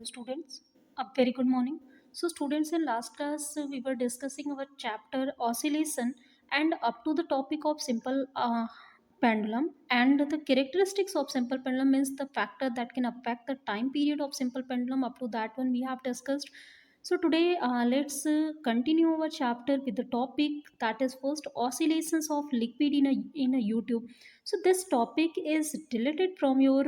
Students, a very good morning. So, students, in last class we were discussing our chapter oscillation and up to the topic of simple pendulum, and the characteristics of simple pendulum means the factor that can affect the time period of simple pendulum. Up to that one we have discussed. So today let's continue our chapter with the topic that is first oscillations of liquid in a YouTube. So this topic is deleted from your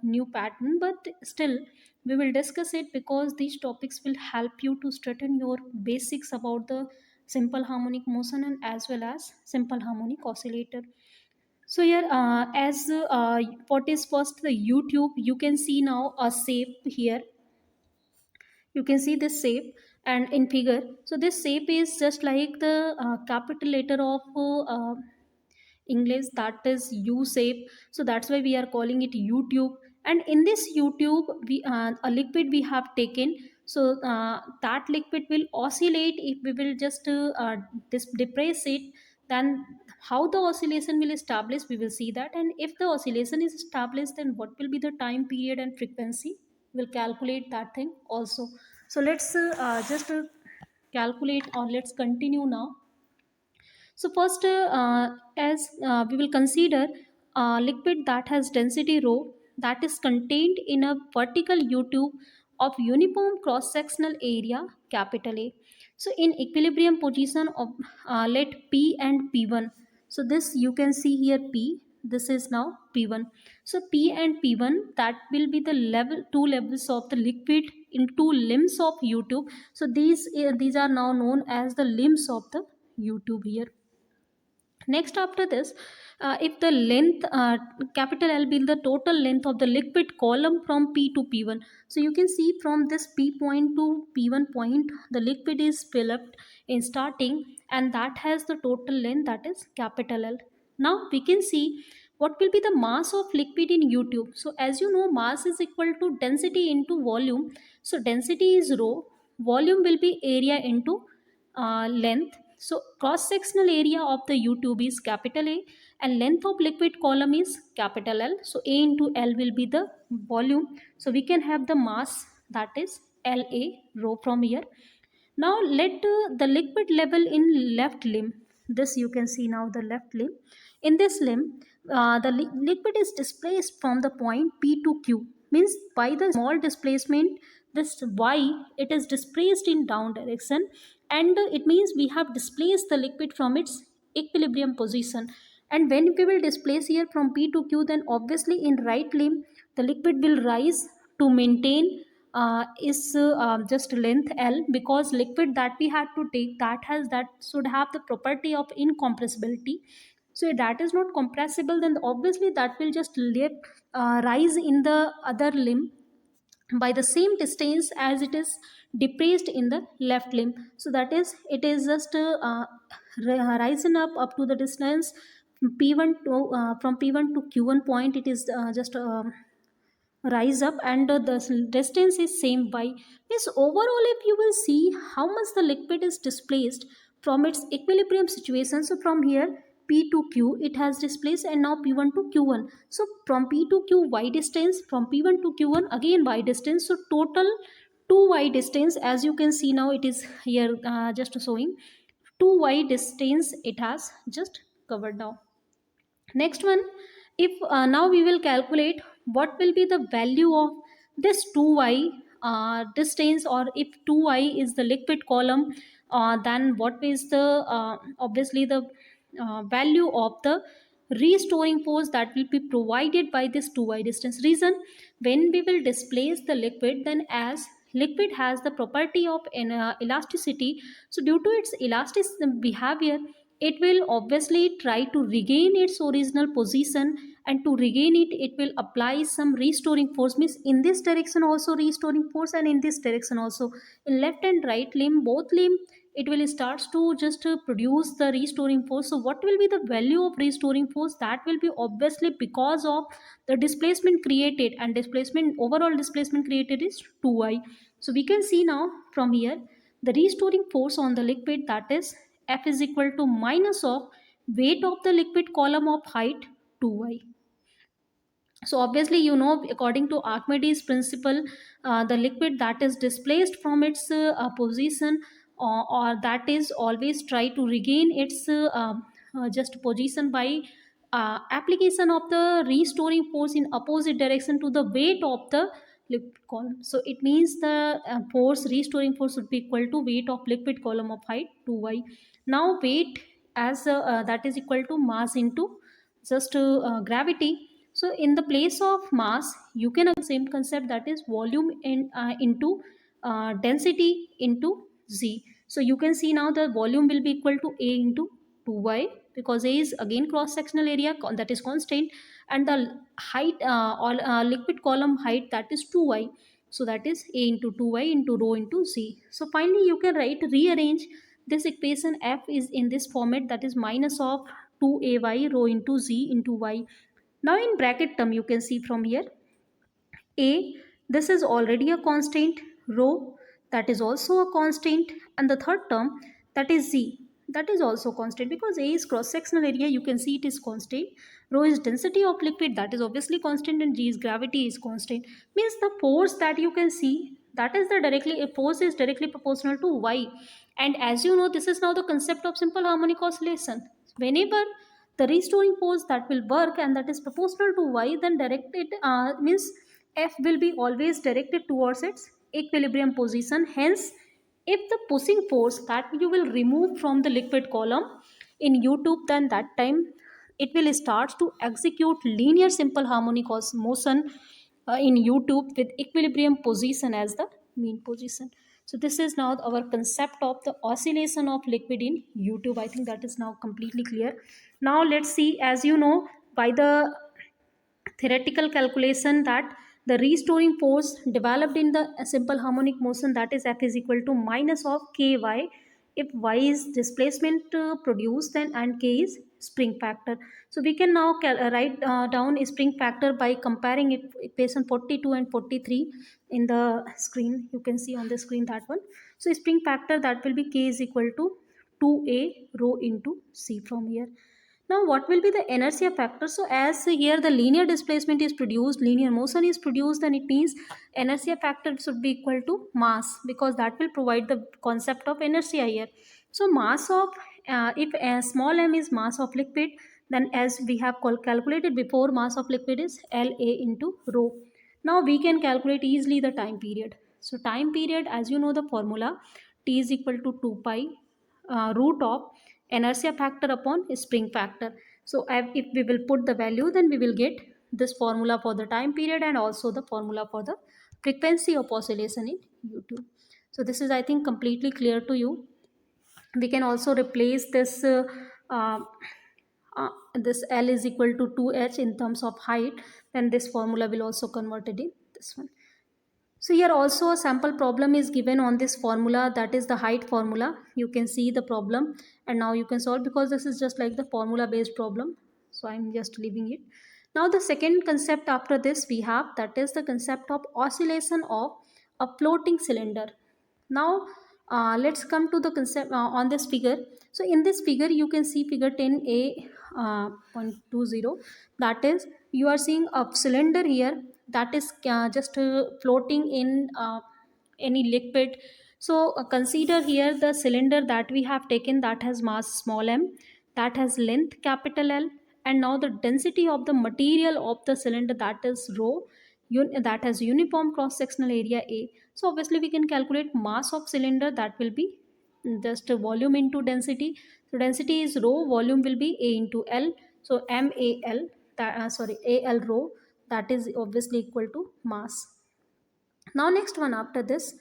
new pattern, but still we will discuss it because these topics will help you to straighten your basics about the simple harmonic motion and as well as simple harmonic oscillator. So here, as what is first the YouTube, you can see now a shape here. You can see this shape and in figure. So this shape is just like the capital letter of English, that is U shape. So that's why we are calling it YouTube. And in this YouTube, we a liquid we have taken. So that liquid will oscillate if we will just depress it. Then how the oscillation will establish, we will see that. And if the oscillation is established, then what will be the time period and frequency? We'll calculate that thing also. So let's just calculate, or let's continue now. So first, as we will consider a liquid that has density rho that is contained in a vertical U-tube of uniform cross-sectional area capital A. So in equilibrium position of let P and P1. So this you can see here P. This is now P1. So P and P1, that will be the level two levels of the liquid in two limbs of U-tube. So these are now known as the limbs of the U-tube here. Next, after this, if the length capital L be the total length of the liquid column from P to P1. So you can see from this P point to P1 point, the liquid is filled in starting, and that has the total length, that is capital L. Now we can see what will be the mass of liquid in YouTube. So as you know, mass is equal to density into volume. So density is rho, volume will be area into length. So cross sectional area of the U-tube is capital A and length of liquid column is capital L. So A into L will be the volume. So we can have the mass, that is LA rho from here. Now let the liquid level in left limb. This you can see now the left limb. In this limb, the liquid is displaced from the point P to Q. Means by the small displacement, this Y, it is displaced in down direction, and it means we have displaced the liquid from its equilibrium position. And when we will displace here from P to Q, then obviously in right limb the liquid will rise to maintain is just length L, because liquid that we had to take, that should have the property of incompressibility. So if that is not compressible, then obviously that will just rise in the other limb by the same distance as it is depressed in the left limb. So that is, it is just risen up to the distance P1 to from P1 to Q1 point. It is just rise up, and the distance is same by. Yes, overall if you will see how much the liquid is displaced from its equilibrium situation. So from here P to Q it has displaced, and now P1 to Q1. So from P to Q y distance, from P1 to Q1 again y distance. So total 2y distance, as you can see now, it is here just showing 2y distance it has just covered now. Next one, if now we will calculate what will be the value of this 2y distance, or if 2y is the liquid column, then what is the obviously the value of the restoring force that will be provided by this 2y distance. Reason, when we will displace the liquid, then as liquid has the property of elasticity, so due to its elastic behavior, it will obviously try to regain its original position, and to regain it, it will apply some restoring force. Means in this direction also restoring force, and in this direction also, in left and right limb, both limb, it will starts to just produce the restoring force. So what will be the value of restoring force? That will be obviously because of the displacement created, and displacement, overall displacement created is 2y. So we can see now from here the restoring force on the liquid, that is F is equal to minus of weight of the liquid column of height 2y. So obviously, you know, according to Archimedes principle, the liquid that is displaced from its position, or that is always try to regain its just position by application of the restoring force in opposite direction to the weight of the liquid column. So it means the force, restoring force, would be equal to weight of liquid column of height 2y. Now weight, as that is equal to mass into just gravity. So in the place of mass, you can have the same concept, that is volume into density into z. So you can see now the volume will be equal to a into 2y, because a is again cross sectional area, that is constant, and the height or liquid column height, that is 2y. So that is a into 2y into rho into z. So finally you can write, rearrange this equation. F is in this format, that is minus of 2ay rho into z into y. Now in bracket term, you can see from here, a, this is already a constant, rho, that is also a constant, and the third term, that is z, that is also constant, because a is cross sectional area, you can see it is constant. Rho is density of liquid, that is obviously constant, and g is gravity is constant. Means the force that you can see, that is the directly, a force is directly proportional to y. And as you know, this is now the concept of simple harmonic oscillation. Whenever the restoring force that will work and that is proportional to y, then directed means F will be always directed towards its equilibrium position. Hence, if the pushing force that you will remove from the liquid column in U-tube, then that time it will start to execute linear simple harmonic motion in U-tube with equilibrium position as the mean position. So this is now our concept of the oscillation of liquid in U-tube. I think that is now completely clear. Now let's see, as you know, by the theoretical calculation, that the restoring force developed in the simple harmonic motion, that is F is equal to minus of ky, if y is displacement produced, then and k is spring factor. So we can now write down a spring factor by comparing it, equation 42 and 43 in the screen. You can see on the screen that one. So spring factor, that will be k is equal to 2a rho into c from here. Now, what will be the inertia factor? So, as here the linear displacement is produced, linear motion is produced, then it means inertia factor should be equal to mass, because that will provide the concept of inertia here. So, mass of, if small m is mass of liquid, then as we have calculated before, mass of liquid is LA into rho. Now, we can calculate easily the time period. So, time period, as you know the formula, T is equal to 2 pi root of inertia factor upon spring factor. So if we will put the value, then we will get this formula for the time period and also the formula for the frequency of oscillation in U-tube. So this is, I think, completely clear to you. We can also replace uh, this L is equal to 2h in terms of height, then this formula will also convert it in this one. So here also a sample problem is given on this formula, that is the height formula. You can see the problem and now you can solve, because this is just like the formula based problem. So I'm just leaving it. Now the second concept after this we have, that is the concept of oscillation of a floating cylinder. Now let's come to the concept on this figure. So in this figure you can see figure 10a 0.20, that is you are seeing a cylinder here, that is just floating in any liquid. So consider here the cylinder that we have taken, that has mass small m, that has length capital L, and now the density of the material of the cylinder, that is rho, that has uniform cross sectional area A. So obviously we can calculate mass of cylinder, that will be just volume into density. So density is rho, volume will be A into L. So MAL, that sorry, AL rho, that is obviously equal to mass. Now next one after this,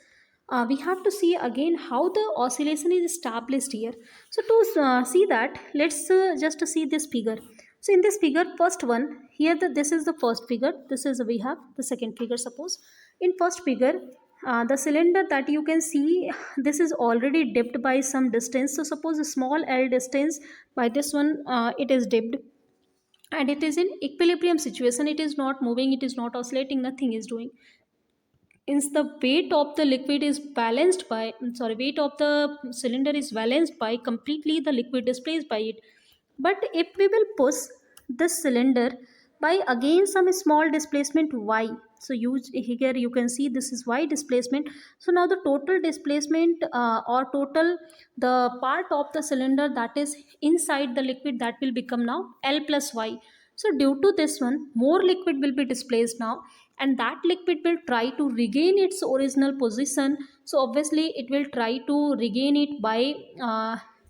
we have to see again how the oscillation is established here. So to see that, let's just see this figure. So in this figure, first one here, this is the first figure. This is, we have the second figure. Suppose in first figure, the cylinder that you can see, this is already dipped by some distance. So suppose a small L distance, by this one it is dipped, and it is in equilibrium situation. It is not moving, it is not oscillating, nothing is doing. Hence the weight of the liquid is balanced by, weight of the cylinder is balanced by completely the liquid displaced by it. But if we will push this cylinder by again some small displacement y. So here you can see this is y displacement. So now the total displacement or total the part of the cylinder that is inside the liquid, that will become now L plus y. So due to this one, more liquid will be displaced now, and that liquid will try to regain its original position. So obviously it will try to regain it by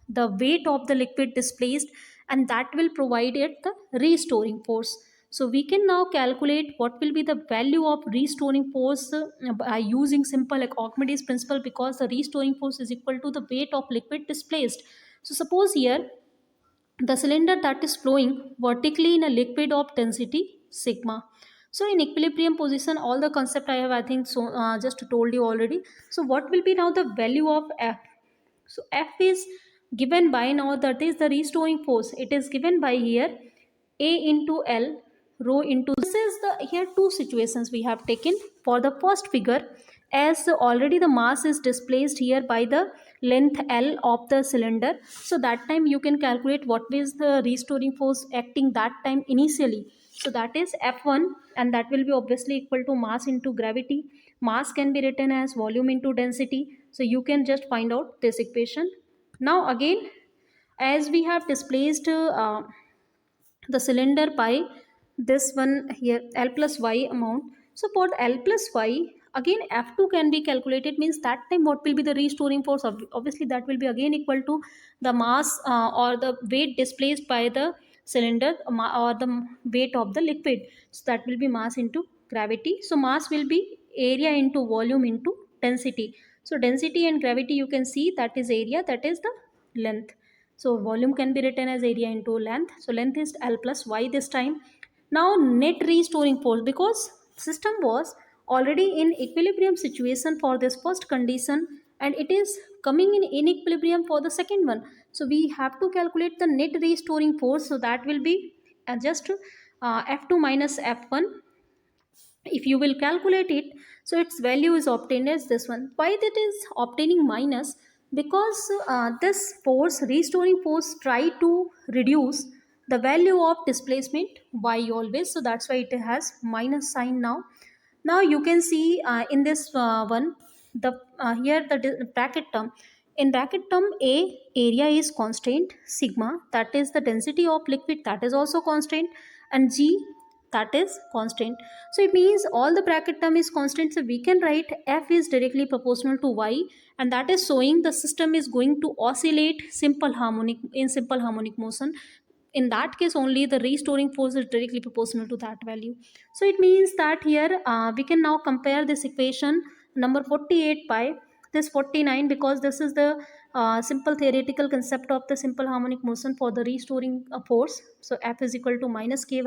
the weight of the liquid displaced, and that will provide it the restoring force. So we can now calculate what will be the value of restoring force by using simple like Archimedes principle, because the restoring force is equal to the weight of liquid displaced. So suppose here the cylinder that is flowing vertically in a liquid of density sigma. So in equilibrium position, all the concept I have, I think so, just told you already. So what will be now the value of F? So F is given by, now that is the restoring force, it is given by here A into L rho into, this is the here two situations we have taken. For the first figure, as already the mass is displaced here by the length L of the cylinder, so that time you can calculate what is the restoring force acting that time initially. So that is F1, and that will be obviously equal to mass into gravity. Mass can be written as volume into density, so you can just find out this equation. Now again, as we have displaced the cylinder by this one here L plus y amount. So for the L plus y, again F2 can be calculated, means that time what will be the restoring force? Obviously that will be again equal to the mass or the weight displaced by the cylinder, or the weight of the liquid. So that will be mass into gravity. So mass will be area into volume into density. So density and gravity, you can see that is area, that is the length. So volume can be written as area into length. So length is L plus y this time. Now net restoring force, because system was already in equilibrium situation for this first condition, and it is coming in inequilibrium for the second one. So we have to calculate the net restoring force. So that will be just F2 minus F1. If you will calculate it, so its value is obtained as this one. Why that is obtaining minus? Because this force, restoring force, try to reduce the value of displacement y always, so that's why it has minus sign now. Now you can see in this one, the here the bracket term. In bracket term, A area is constant, sigma that is the density of liquid, that is also constant, and G that is constant. So it means all the bracket term is constant, so we can write F is directly proportional to y, and that is showing the system is going to oscillate simple harmonic in simple harmonic motion. In that case only the restoring force is directly proportional to that value. So it means that here we can now compare this equation number 48 by this 49, because this is the simple theoretical concept of the simple harmonic motion for the restoring force. So F is equal to minus ky.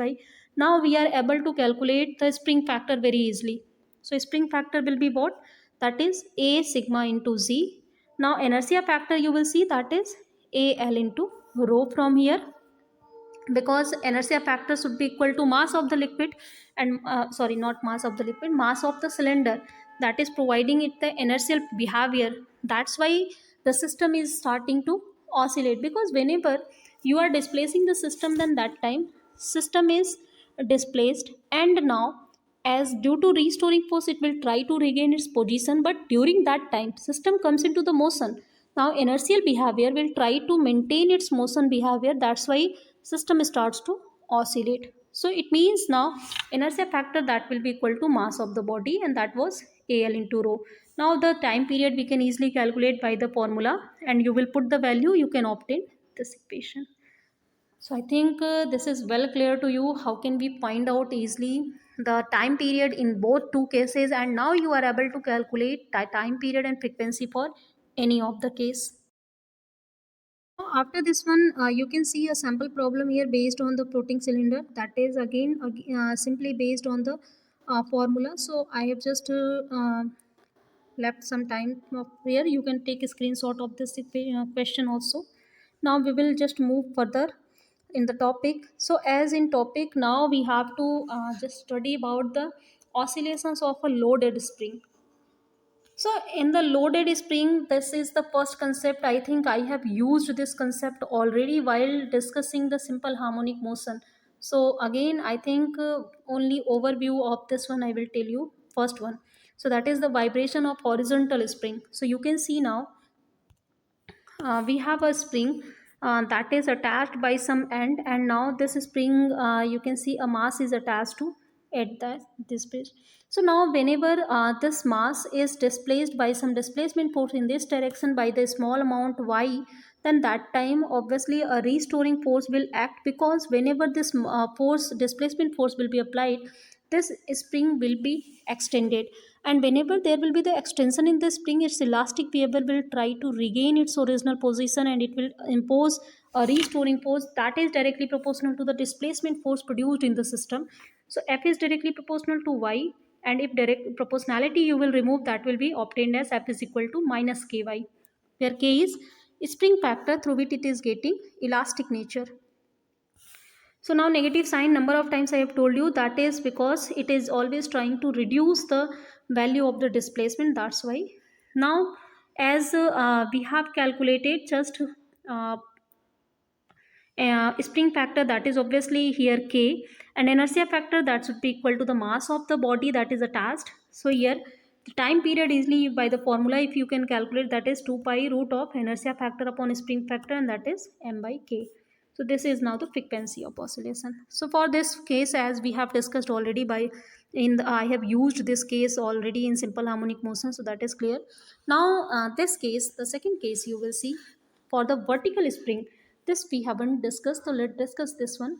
Now we are able to calculate the spring factor very easily. So spring factor will be what? That is A sigma into Z. Now inertia factor you will see, that is AL into rho from here, because inertia factor should be equal to mass of the liquid, and sorry, not mass of the liquid, mass of the cylinder that is providing it the inertial behavior. That's why the system is starting to oscillate, because whenever you are displacing the system, then that time system is displaced, and now as due to restoring force it will try to regain its position, but during that time system comes into the motion. Now inertial behavior will try to maintain its motion behavior, that's why system starts to oscillate. So it means now inertia factor that will be equal to mass of the body, and that was AL into rho. Now the time period we can easily calculate by the formula, and you will put the value, you can obtain this equation. So I think this is well clear to you. How can we find out easily the time period in both two cases, and now you are able to calculate time period and frequency for any of the case. Now, after this one, you can see a sample problem here based on the floating cylinder. That is again simply based on the formula. So I have just left some time of here. You can take a screenshot of this question also. Now we will just move further in the topic. So as in topic, now we have to just study about the oscillations of a loaded spring. So in the loaded spring, this is the first concept. I think I have used this concept already while discussing the simple harmonic motion. So again, I think only overview of this one I will tell you. First one, so that is the vibration of horizontal spring. So you can see now, we have a spring that is attached by some end, and now this spring, you can see a mass is attached to at this place. So now whenever this mass is displaced by some displacement force in this direction by the small amount y, then that time obviously a restoring force will act, because whenever this force displacement force will be applied, this spring will be extended, and whenever there will be the extension in the spring, its elastic behavior will try to regain its original position, and it will impose a restoring force that is directly proportional to the displacement force produced in the system. So F is directly proportional to y, and if direct proportionality you will remove, that will be obtained as F is equal to minus ky, where k is spring factor through which it is getting elastic nature. So now negative sign, number of times I have told you, that is because it is always trying to reduce the value of the displacement. That's why. Now, as we have calculated just spring factor, that is obviously here k, and inertia factor that should be equal to the mass of the body that is attached. So here the time period easily by the formula if you can calculate, that is 2 pi root of inertia factor upon spring factor, and that is m by k. So this is now the frequency of oscillation. So for this case, as we have discussed already by I have used this case already in simple harmonic motion, so that is clear. Now this case, the second case, you will see for the vertical spring, this we haven't discussed, so let's discuss this one.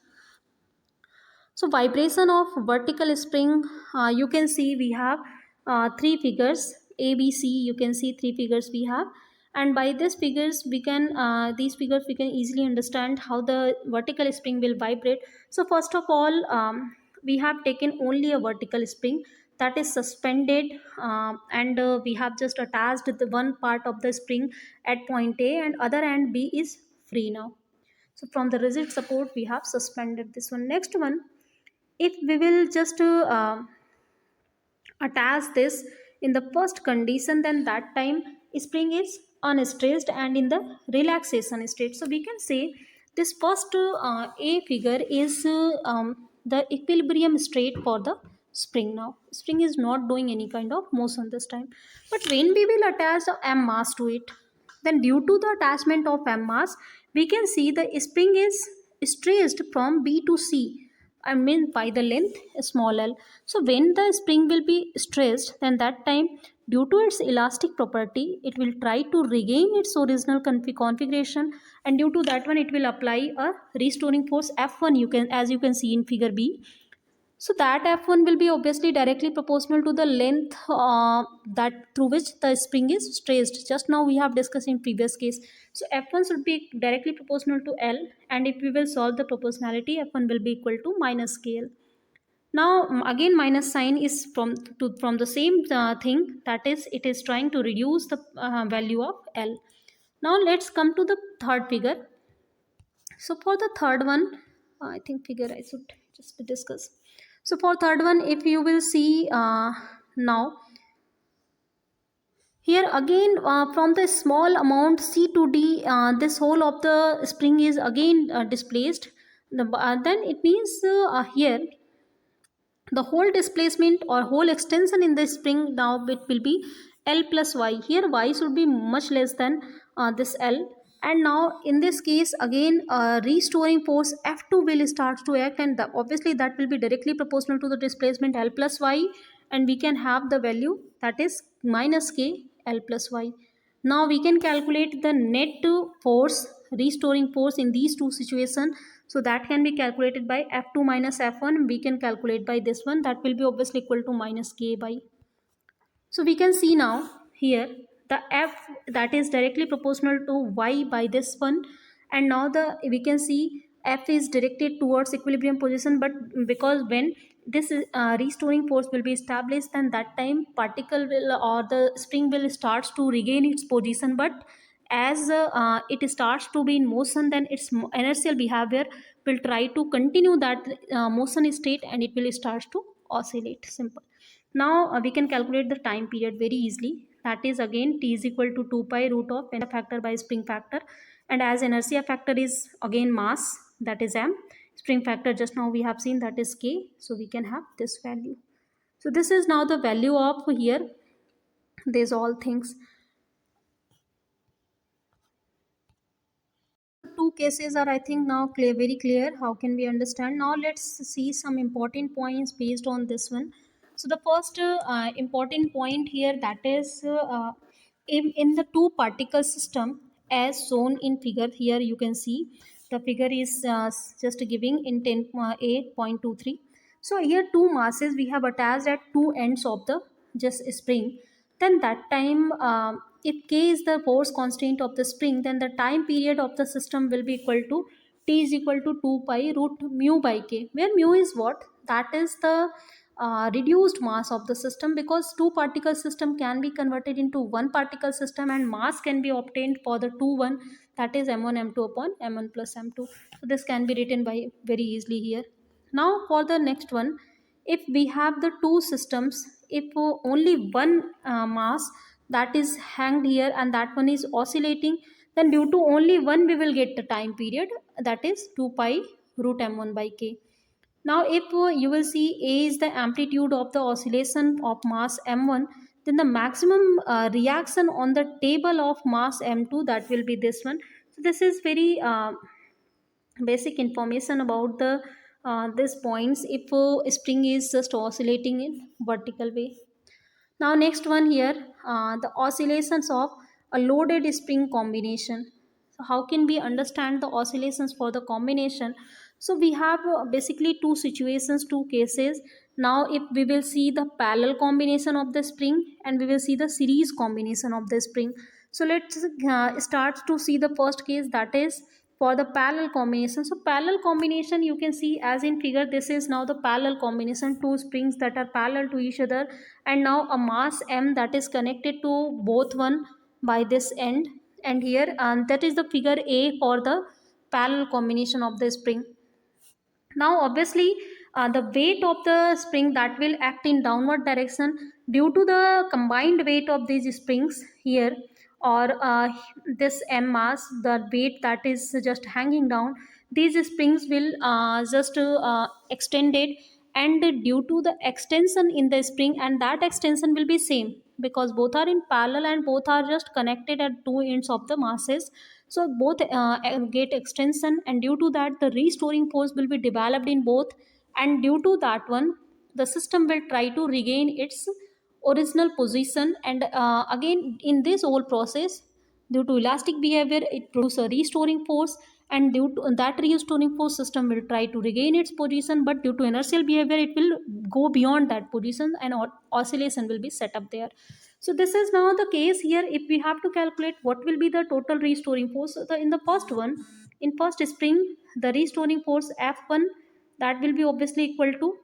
So vibration of vertical spring, you can see we have three figures A, B, C. You can see three figures we have, and by these figures we can we can easily understand how the vertical spring will vibrate. So first of all, we have taken only a vertical spring that is suspended, and we have just attached the one part of the spring at point A, and other end B is free now. So from the rigid support we have suspended this one. Next one, if we will just attach this in the first condition, then that time spring is unstressed and in the relaxation state. So we can say this first A figure is the equilibrium state for the spring. Now spring is not doing any kind of motion this time, but when we will attach the m mass to it, then due to the attachment of m mass, we can see the spring is stressed from B to C, I mean by the length small l. So when the spring will be stressed, then that time, due to its elastic property, it will try to regain its original configuration, and due to that one, it will apply a restoring force F1. You can, as you can see in figure B. So that F1 will be obviously directly proportional to the length that through which the spring is stressed. Just now we have discussed in previous case. So F1 should be directly proportional to L, and if we will solve the proportionality, F1 will be equal to minus KL. Now again minus sign is from the same thing, that is it is trying to reduce the value of L. Now let's come to the third figure. So for the third one, I think figure I should just discuss. So for third one, if you will see now, here again from the small amount C to D, this whole of the spring is again displaced. Then it means here the whole displacement or whole extension in the spring, now it will be L plus Y. Here Y should be much less than this L, and now in this case again restoring force F2 will start to act, and obviously that will be directly proportional to the displacement L plus Y, and we can have the value that is minus K L plus Y. Now we can calculate the net force, restoring force in these two situations. So that can be calculated by F2 minus F1. We can calculate by this one. That will be obviously equal to minus K by. So we can see now here the F that is directly proportional to Y by this one. And now we can see F is directed towards equilibrium position, but because when this restoring force will be established, then that time particle will or the spring will starts to regain its position, but as it starts to be in motion, then its inertial behavior will try to continue that motion state, and it will start to oscillate. Simple. Now we can calculate the time period very easily. That is again T is equal to 2 pi root of inertia factor by spring factor, and as inertia factor is again mass, that is m, spring factor just now we have seen, that is k, so we can have this value. So this is now the value of here these all things. Two cases are, I think, now clear, very clear. How can we understand? Now let's see some important points based on this one. So the first important point here, that is in the two particle system as shown in figure. Here you can see the figure is just giving in 10.8.23. So here two masses we have attached at two ends of the just spring. Then that time, if k is the force constant of the spring, then the time period of the system will be equal to t is equal to 2 pi root mu by k, where mu is what? That is the reduced mass of the system, because two particle system can be converted into one particle system and mass can be obtained for the two one, that is m1 m2 upon m1 plus m2. So this can be written by very easily here. Now for the next one, if we have the two systems, if only one mass that is hanged here and that one is oscillating, then due to only one we will get the time period, that is 2 pi root m1 by k. Now if you will see a is the amplitude of the oscillation of mass m1, then the maximum reaction on the table of mass m2, that will be this one. So this is very basic information about the this points if a spring is just oscillating in vertical way. Now next one here, the oscillations of a loaded spring combination. So how can we understand the oscillations for the combination? So we have basically two situations, two cases. Now if we will see the parallel combination of the spring and we will see the series combination of the spring. So let's start to see the first case, that is for the parallel combination. So parallel combination, you can see as in figure, this is now the parallel combination, two springs that are parallel to each other, and now a mass m that is connected to both one by this end, and here that is the figure a for the parallel combination of the spring. Now obviously the weight of the spring that will act in downward direction, due to the combined weight of these springs here, or this m mass, the weight that is just hanging down, these springs will just extended, and due to the extension in the spring, and that extension will be same because both are in parallel and both are just connected at two ends of the masses. So both get extension, and due to that the restoring force will be developed in both, and due to that one the system will try to regain its original position, and again in this whole process, due to elastic behavior, it produces a restoring force, and due to that restoring force, system will try to regain its position, but due to inertial behavior it will go beyond that position and oscillation will be set up there. So this is now the case here. If we have to calculate what will be the total restoring force, so in the first one, in first spring, the restoring force f1, that will be obviously equal to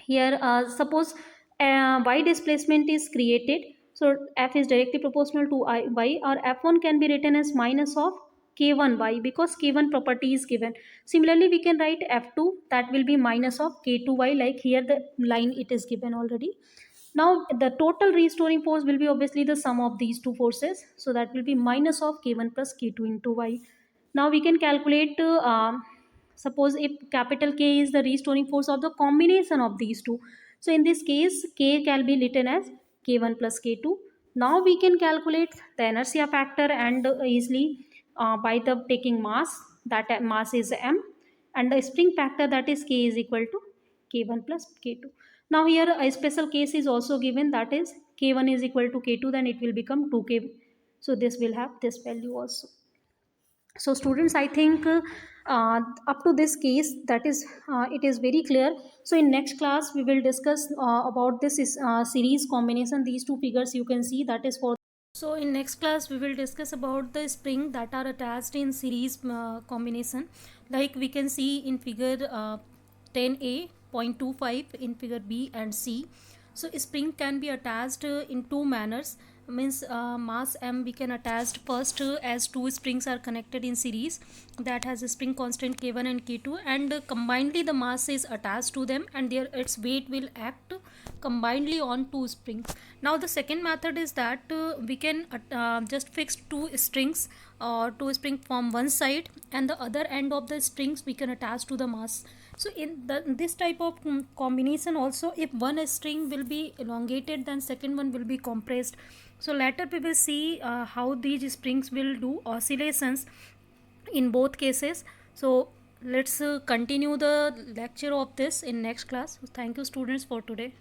here suppose y displacement is created, so f is directly proportional to y, or f1 can be written as minus of k1y because k1 property is given. Similarly we can write f2, that will be minus of k2y, like here the line it is given already. Now the total restoring force will be obviously the sum of these two forces, so that will be minus of k1 plus k2 into y. Now we can calculate suppose if capital K is the restoring force of the combination of these two. So in this case K can be written as K1 plus K2. Now we can calculate the inertia factor, and easily by the taking mass, that mass is m, and the spring factor, that is K is equal to K1 plus K2. Now here a special case is also given, that is K1 is equal to K2, then it will become 2K. So this will have this value also. So students, I think up to this case, that is it is very clear. So in next class we will discuss about this is series combination, these two figures you can see, that is for. So in next class we will discuss about the spring that are attached in series combination, like we can see in figure 10a.25 in figure b and c. So spring can be attached in two manners, means mass m we can attach first as two springs are connected in series that has a spring constant k1 and k2, and combinedly the mass is attached to them, and their its weight will act combinedly on two springs. Now the second method is that we can just fix two strings two spring from one side, and the other end of the strings we can attach to the mass. So this type of combination also, if one string will be elongated, then second one will be compressed. So later we will see how these springs will do oscillations in both cases. So let's continue the lecture of this in next class. Thank you students for today.